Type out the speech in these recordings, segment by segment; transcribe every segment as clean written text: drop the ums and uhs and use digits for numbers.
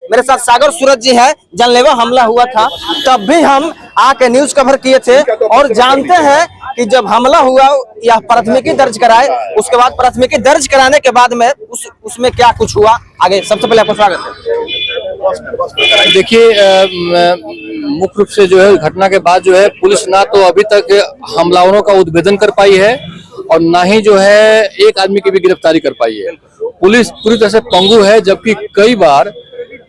मेरे साथ सागर सूरज जी है। जानलेवा हमला हुआ था तब भी हम आके न्यूज कवर किए थे और जानते हैं कि जब हमला हुआ या प्राथमिकी दर्ज कराए, उसके बाद प्राथमिकी दर्ज कराने के बाद में उसमें क्या कुछ हुआ आगे। सबसे पहले आपका स्वागत है। देखिए, मुख्य रूप से जो है घटना के बाद जो है पुलिस ना तो अभी तक हमलावरों का उद्भेदन कर पाई है और ना ही जो है एक आदमी की भी गिरफ्तारी कर पाई है। पुलिस पूरी तरह से पंगु है, जबकि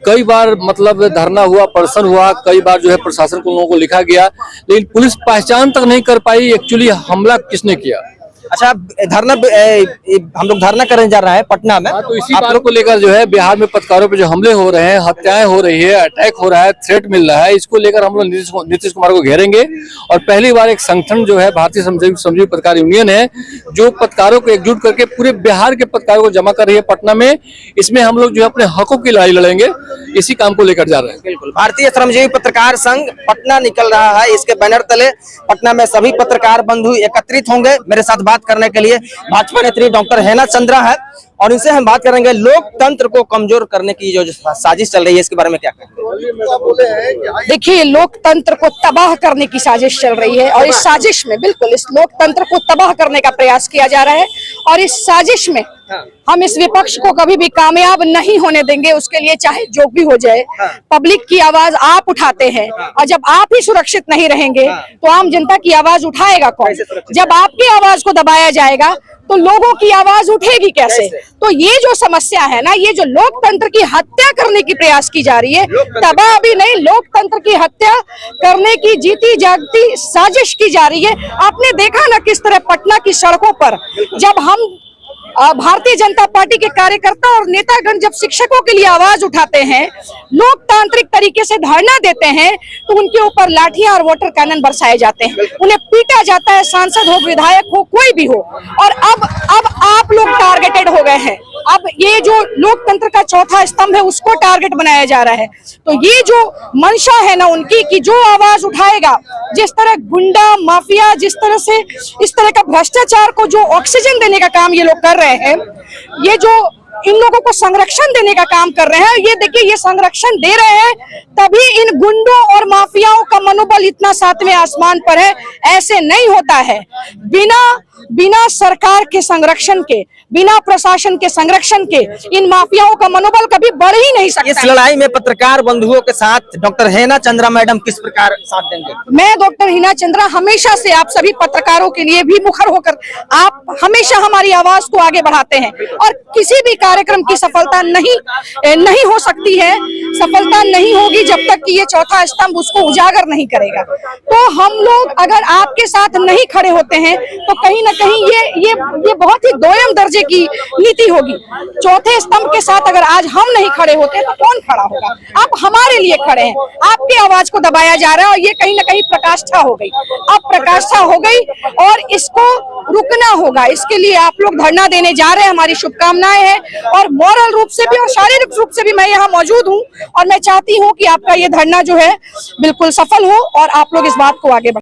कई बार मतलब धरना हुआ, प्रदर्शन हुआ, कई बार जो है प्रशासन को लोगों को लिखा गया, लेकिन पुलिस पहचान तक नहीं कर पाई एक्चुअली हमला किसने किया। अच्छा, धरना हम लोग धरना करने जा रहे हैं पटना में, तो इसी बात को लेकर जो है बिहार में पत्रकारों पे जो हमले हो रहे हैं, हत्याएं हो रही है, अटैक हो रहा है, थ्रेट मिल रहा है, इसको लेकर हम लोग नीतीश कुमार को घेरेंगे। और पहली बार एक संगठन जो है भारतीय श्रमजीवी पत्रकार यूनियन है, जो पत्रकारों को एकजुट करके पूरे बिहार के पत्रकारों को जमा कर रही है पटना में। इसमें हम लोग जो है अपने हकों की लड़ाई लड़ेंगे, इसी काम को लेकर जा रहे हैं। बिल्कुल, भारतीय श्रमजीवी पत्रकार संघ पटना निकल रहा है। इसके बैनर तले पटना में सभी पत्रकार बंधु एकत्रित होंगे। मेरे साथ बात करने के लिए भाजपा नेत्री डॉक्टर हेना चंद्रा है और इनसे हम बात करेंगे लोकतंत्र को कमजोर करने की जो साजिश चल रही है, इसके बारे में क्या कहेंगे। देखिए, लोकतंत्र को तबाह करने की साजिश चल रही है और इस साजिश में बिल्कुल इस लोकतंत्र को तबाह करने का प्रयास किया जा रहा है और इस साजिश में हम इस विपक्ष को कभी भी कामयाब नहीं होने देंगे। उसके लिए चाहे जो भी हो जाए, पब्लिक की आवाज आप उठाते हैं और जब आप ही सुरक्षित नहीं रहेंगे तो आम जनता की आवाज उठाएगा कौन? जब आपकी आवाज को दबाया जाएगा तो लोगों की आवाज उठेगी कैसे? तो ये जो समस्या है ना, ये जो लोकतंत्र की हत्या करने की प्रयास की जा रही है, तबाह भी नहीं, लोकतंत्र की हत्या करने की जीती जागती साजिश की जा रही है। आपने देखा ना किस तरह पटना की सड़कों पर जब हम भारतीय जनता पार्टी के कार्यकर्ता और नेतागण जब शिक्षकों के लिए आवाज उठाते हैं, लोकतांत्रिक तरीके से धरना देते हैं, तो उनके ऊपर लाठियां और वाटर कैनन बरसाए जाते हैं, उन्हें पीटा जाता है, सांसद हो, विधायक हो, कोई भी हो। और अब आप लोग टारगेटेड हो गए हैं। अब ये जो लोकतंत्र का चौथा स्तंभ है उसको टारगेट बनाया जा रहा है। तो ये जो मंशा है ना उनकी कि जो आवाज उठाएगा, जिस तरह गुंडा माफिया, जिस तरह से इस तरह का भ्रष्टाचार को जो ऑक्सीजन देने का काम ये लोग कर रहे हैं, ये जो इन लोगों को संरक्षण देने का काम कर रहे हैं, ये देखिए ये संरक्षण दे रहे हैं तभी इन गुंडों और माफियाओं का मनोबल इतना सातवें आसमान पर है। ऐसे नहीं होता है। बिना सरकार के संरक्षण के, बिना प्रशासन के संरक्षण के इन माफियाओं का मनोबल कभी बढ़ ही नहीं सकता। इस लड़ाई में पत्रकार बंधुओं के साथ डॉक्टर हेना चंद्रा मैडम किस प्रकार साथ देंगे? मैं डॉक्टर हेना चंद्रा हमेशा से आप सभी पत्रकारों के लिए भी मुखर होकर आप हमेशा हमारी आवाज को आगे बढ़ाते हैं और किसी भी कार्यक्रम की सफलता नहीं हो सकती है, सफलता नहीं होगी जब तक कि ये चौथा स्तंभ उसको उजागर नहीं करेगा। तो हम लोग अगर आपके साथ नहीं खड़े होते हैं तो कहीं ना कहीं ये बहुत ही दोयम दर्जे की नीति होगी। चौथे स्तंभ के साथ अगर आज हम नहीं खड़े होते तो कौन खड़ा होगा? आप हमारे लिए खड़े हैं, आपकी आवाज को दबाया जा रहा है और ये कहीं ना कहीं प्रकाष्ठा हो गई। अब प्रकाष्ठा हो गई और इसको रुकना होगा। इसके लिए आप लोग धरना देने जा रहे हैं, हमारी शुभकामनाएं हैं और मॉरल रूप से भी और शारीरिक रूप से भी मैं यहाँ मौजूद हूँ और मैं चाहती हूँ कि आपका ये धरना जो है बिल्कुल सफल हो और आप लोग इस बात को आगे बढ़ाएं।